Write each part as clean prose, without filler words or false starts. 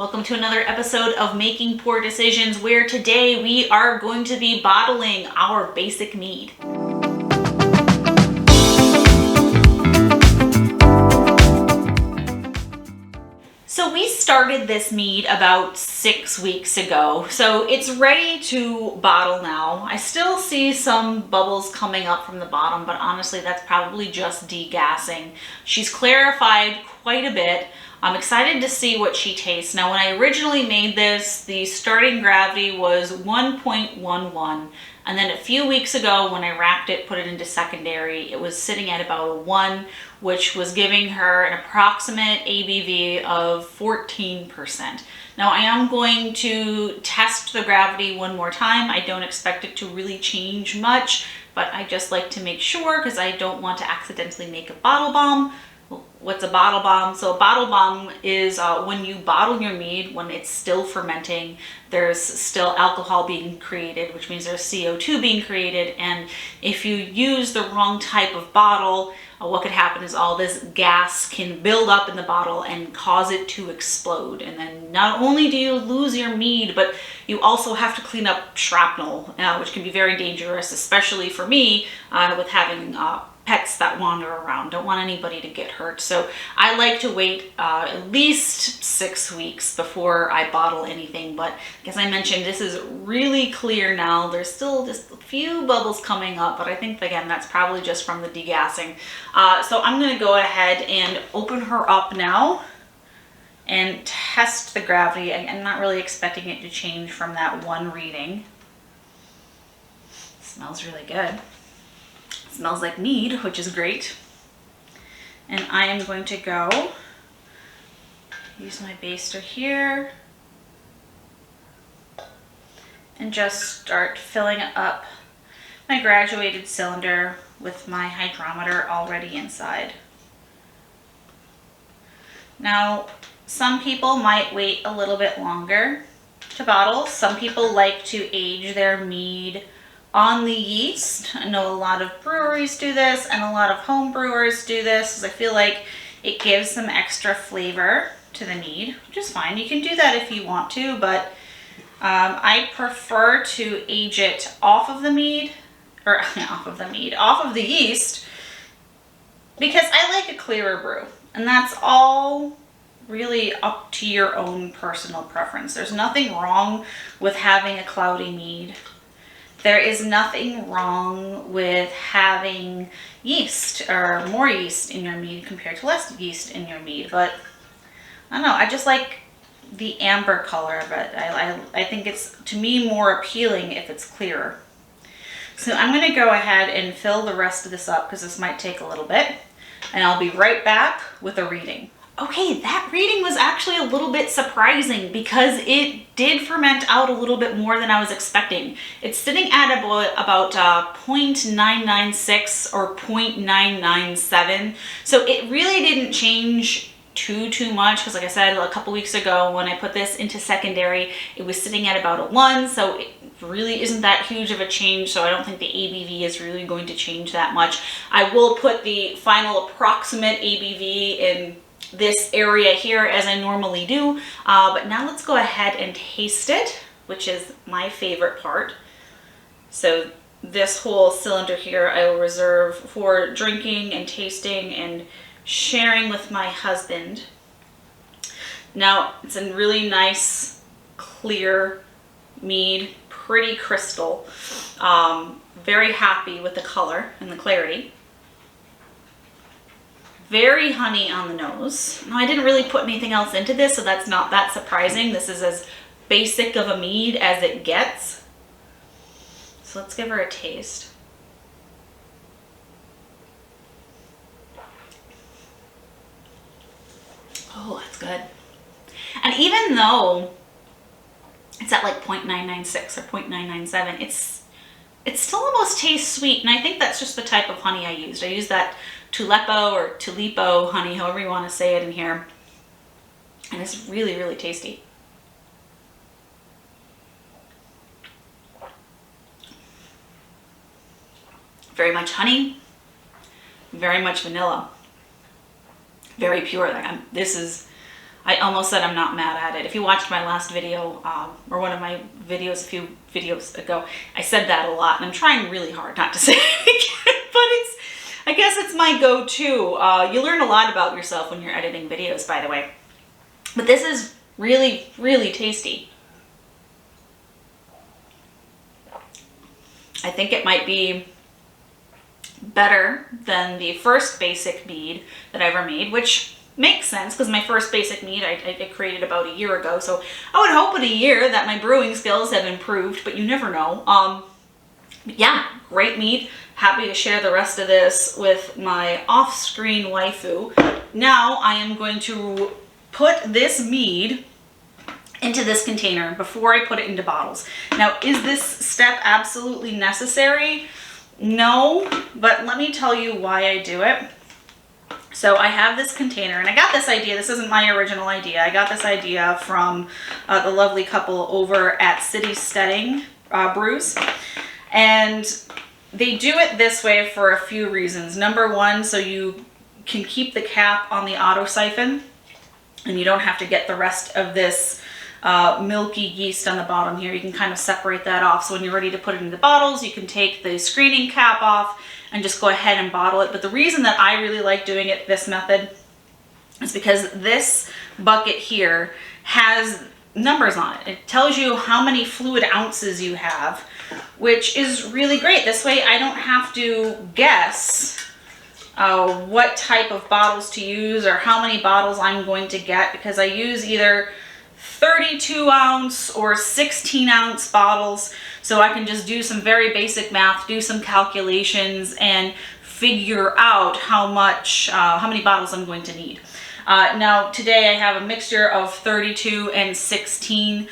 Welcome to another episode of Making Poor Decisions, where today we are going to be bottling our basic mead. So we started this mead about 6 weeks ago, so it's ready to bottle now. I still see some bubbles coming up from the bottom, but honestly that's probably just degassing. She's clarified quite a bit. I'm excited to see what she tastes. Now, when I originally made this, the starting gravity was 1.11. And then a few weeks ago, when I racked it, put it into secondary, it was sitting at about a 1, which was giving her an approximate ABV of 14%. Now, I am going to test the gravity one more time. I don't expect it to really change much, but I just like to make sure because I don't want to accidentally make a bottle bomb. What's a bottle bomb? So a bottle bomb is when you bottle your mead, when it's still fermenting, there's still alcohol being created, which means there's CO2 being created. And if you use the wrong type of bottle, what could happen is all this gas can build up in the bottle and cause it to explode. And then not only do you lose your mead, but you also have to clean up shrapnel, which can be very dangerous, especially for me with having pets that wander around. Don't want anybody to get hurt. So I like to wait at least 6 weeks before I bottle anything. But as I mentioned, this is really clear now. There's still just a few bubbles coming up, but I think again that's probably just from the degassing. So I'm going to go ahead and open her up now and test the gravity. I'm not really expecting it to change from that 1 reading. It smells really good. Smells like mead, which is great. And I am going to go use my baster here and just start filling up my graduated cylinder with my hydrometer already inside. Now, some people might wait a little bit longer to bottle. Some people like to age their mead on the yeast. I know a lot of breweries do this and a lot of home brewers do this, because I feel like it gives some extra flavor to the mead, which is fine. You can do that if you want to, but I prefer to age it off of the mead, or off of the yeast, because I like a clearer brew, and that's all really up to your own personal preference. There's nothing wrong with having a cloudy mead. There is nothing wrong with having yeast or more yeast in your mead compared to less yeast in your mead. But I don't know, I just like the amber color of it. I think it's, to me, more appealing if it's clearer. So I'm going to go ahead and fill the rest of this up because this might take a little bit. And I'll be right back with a reading. Okay, that reading was actually a little bit surprising because it did ferment out a little bit more than I was expecting. It's sitting at about 0.996 or 0.997. So it really didn't change too much, because like I said, a couple weeks ago when I put this into secondary, it was sitting at about a 1. So it really isn't that huge of a change. So I don't think the ABV is really going to change that much. I will put the final approximate ABV in this area here as I normally do, but now let's go ahead and taste it, which is my favorite part. So this whole cylinder here I will reserve for drinking and tasting and sharing with my husband. Now it's a really nice clear mead, pretty crystal. Very happy with the color and the clarity. Very honey on the nose. Now, I didn't really put anything else into this, so that's not that surprising. This is as basic of a mead as it gets. So let's give her a taste. Oh, that's good. And even though it's at like 0.996 or 0.997, it still almost tastes sweet, and I think that's just the type of honey I used. I used that Tulepo or Tulepo honey, however you want to say it in here, and it's really, really tasty. Very much honey, very much vanilla, very pure. Like this is I almost said I'm not mad at it. If you watched my last video, or one of my videos a few videos ago, I said that a lot, and I'm trying really hard not to say it again, but I guess it's my go-to. You learn a lot about yourself when you're editing videos, by the way. But this is really, really tasty. I think it might be better than the first basic mead that I ever made, which makes sense because my first basic mead I created about a year ago. So I would hope in a year that my brewing skills have improved, but you never know. Yeah, great mead. Happy to share the rest of this with my off-screen waifu. Now I am going to put this mead into this container before I put it into bottles. Now, is this step absolutely necessary? No, but let me tell you why I do it. So I have this container, and I got this idea. This isn't my original idea. I got this idea from the lovely couple over at City Steading Brews. And they do it this way for a few reasons. Number one, so you can keep the cap on the auto siphon, and you don't have to get the rest of this milky yeast on the bottom here. You can kind of separate that off. So when you're ready to put it into bottles, you can take the screening cap off and just go ahead and bottle it. But the reason that I really like doing it this method is because this bucket here has numbers on it. It tells you how many fluid ounces you have, which is really great. This way I don't have to guess what type of bottles to use or how many bottles I'm going to get, because I use either 32 ounce or 16 ounce bottles, so I can just do some very basic math, do some calculations, and figure out how many bottles I'm going to need. Now today I have a mixture of 32 and 16.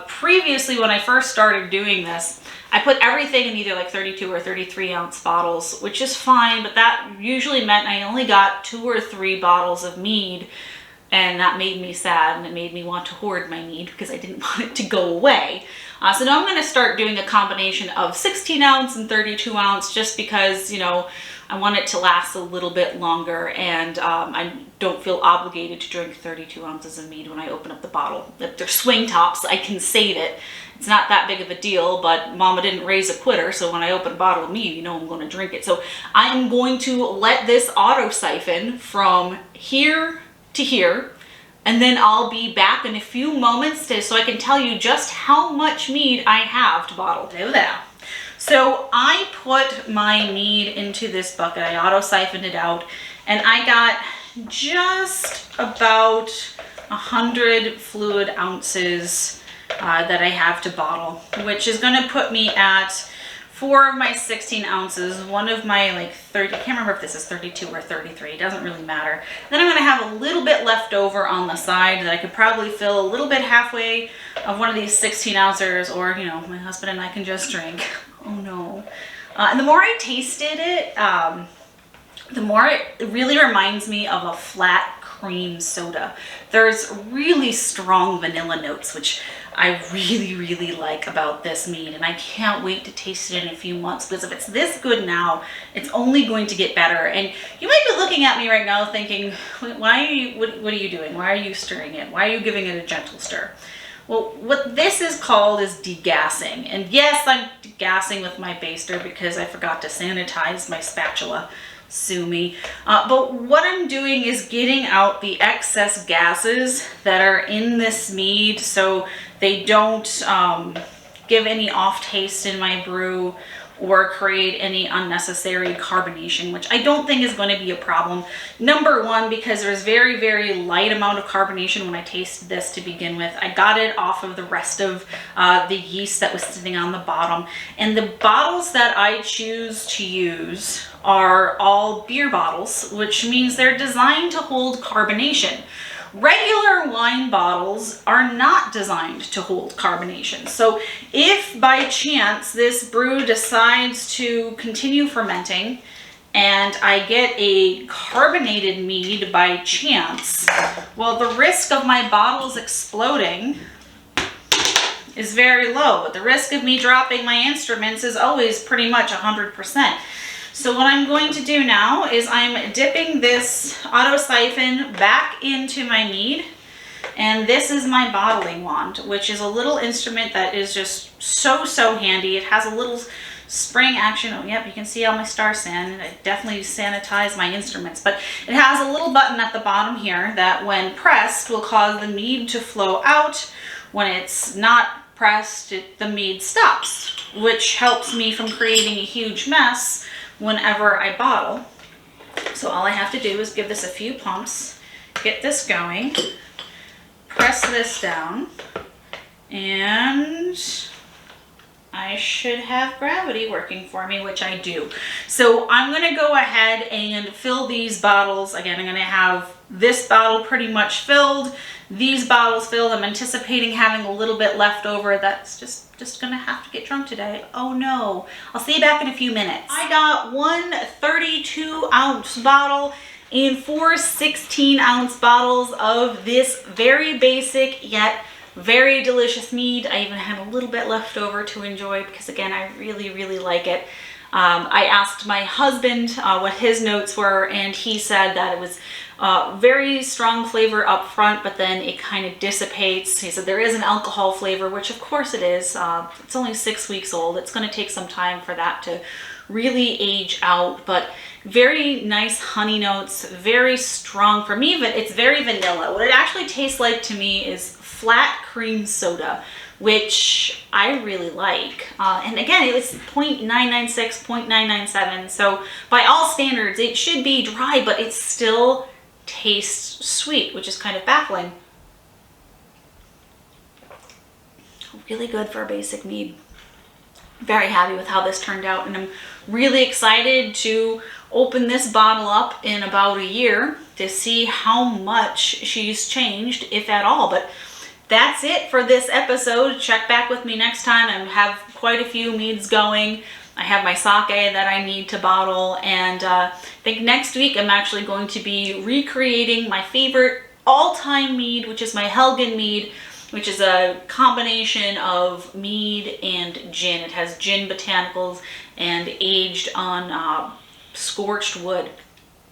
Previously, when I first started doing this, I put everything in either like 32 or 33 ounce bottles, which is fine, but that usually meant I only got 2 or 3 bottles of mead. And that made me sad, and it made me want to hoard my mead because I didn't want it to go away. So now I'm going to start doing a combination of 16 ounce and 32 ounce just because, you know, I want it to last a little bit longer, and I don't feel obligated to drink 32 ounces of mead when I open up the bottle. If they're swing tops, I can save it. It's not that big of a deal, but mama didn't raise a quitter, so when I open a bottle of mead, you know I'm going to drink it. So I am going to let this auto siphon from here to here, and then I'll be back in a few moments so I can tell you just how much mead I have to bottle. Do that. So I put my mead into this bucket. I auto siphoned it out, and I got just about 100 fluid ounces that I have to bottle, which is going to put me at 4 of my 16 ounces, 1 of my like 30, I can't remember if this is 32 or 33, it doesn't really matter. Then I'm going to have a little bit left over on the side that I could probably fill a little bit halfway of one of these 16 ounces, or, you know, my husband and I can just drink. Oh no. And the more I tasted it, the more it really reminds me of a flat cream soda. There's really strong vanilla notes, which I really, really like about this mead, and I can't wait to taste it in a few months, because if it's this good now, it's only going to get better. And you might be looking at me right now thinking, why are you, what are you doing? Why are you stirring it? Why are you giving it a gentle stir? Well, what this is called is degassing. And yes, I'm degassing with my baster because I forgot to sanitize my spatula. Sue me. But what I'm doing is getting out the excess gases that are in this mead so they don't give any off taste in my brew or create any unnecessary carbonation, which I don't think is going to be a problem. Number one, because there's very, very light amount of carbonation when I tasted this to begin with. I got it off of the rest of the yeast that was sitting on the bottom. And the bottles that I choose to use are all beer bottles, which means they're designed to hold carbonation. Regular wine bottles are not designed to hold carbonation. So if by chance this brew decides to continue fermenting and I get a carbonated mead by chance, well, the risk of my bottles exploding is very low, but the risk of me dropping my instruments is always pretty much 100%. So what I'm going to do now is I'm dipping this auto siphon back into my mead, And this is my bottling wand, which is a little instrument that is just so handy. It has a little spring action. Oh, yep, you can see all my star sand. I definitely sanitize my instruments, but it has a little button at the bottom here that when pressed will cause the mead to flow out. When it's not pressed, the mead stops, which helps me from creating a huge mess whenever I bottle. So all I have to do is give this a few pumps, get this going, press this down, and I should have gravity working for me, which I do. So I'm gonna go ahead and fill these bottles. Again, I'm gonna have this bottle pretty much filled, these bottles filled. I'm anticipating having a little bit left over. That's just gonna have to get drunk today. Oh no. I'll see you back in a few minutes. I got one 32-ounce bottle and 4 16-ounce bottles of this very basic yet very delicious mead. I even had a little bit left over to enjoy because, again, I really like it. I asked my husband what his notes were, and he said that it was very strong flavor up front, but then it kind of dissipates. He said there is an alcohol flavor, which of course it is. It's only 6 weeks old. It's going to take some time for that to really age out, but very nice honey notes, very strong. For me, but it's very vanilla. What it actually tastes like to me is flat cream soda, which I really like. And again, it was 0.996, 0.997. So by all standards, it should be dry, but it still tastes sweet, which is kind of baffling. Really good for a basic mead. Very happy with how this turned out, and I'm really excited to open this bottle up in about a year to see how much she's changed, if at all. But that's it for this episode. Check back with me next time. I have quite a few meads going. I have my sake that I need to bottle, and I think next week I'm actually going to be recreating my favorite all-time mead, which is my Helgen mead, which is a combination of mead and gin. It has gin botanicals and aged on scorched wood.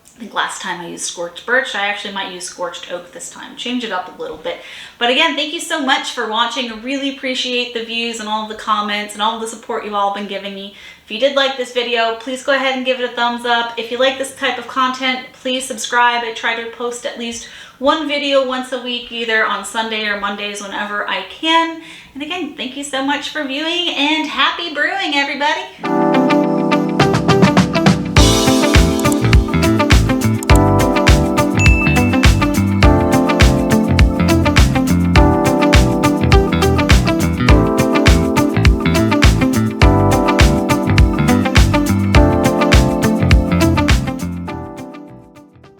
I think last time I used scorched birch. I actually might use scorched oak this time. Change it up a little bit. But again, thank you so much for watching. I really appreciate the views and all the comments and all the support you've all been giving me. If you did like this video, please go ahead and give it a thumbs up. If you like this type of content, please subscribe. I try to post at least one video once a week, either on Sunday or Mondays, whenever I can. And again, thank you so much for viewing, and happy brewing, everybody.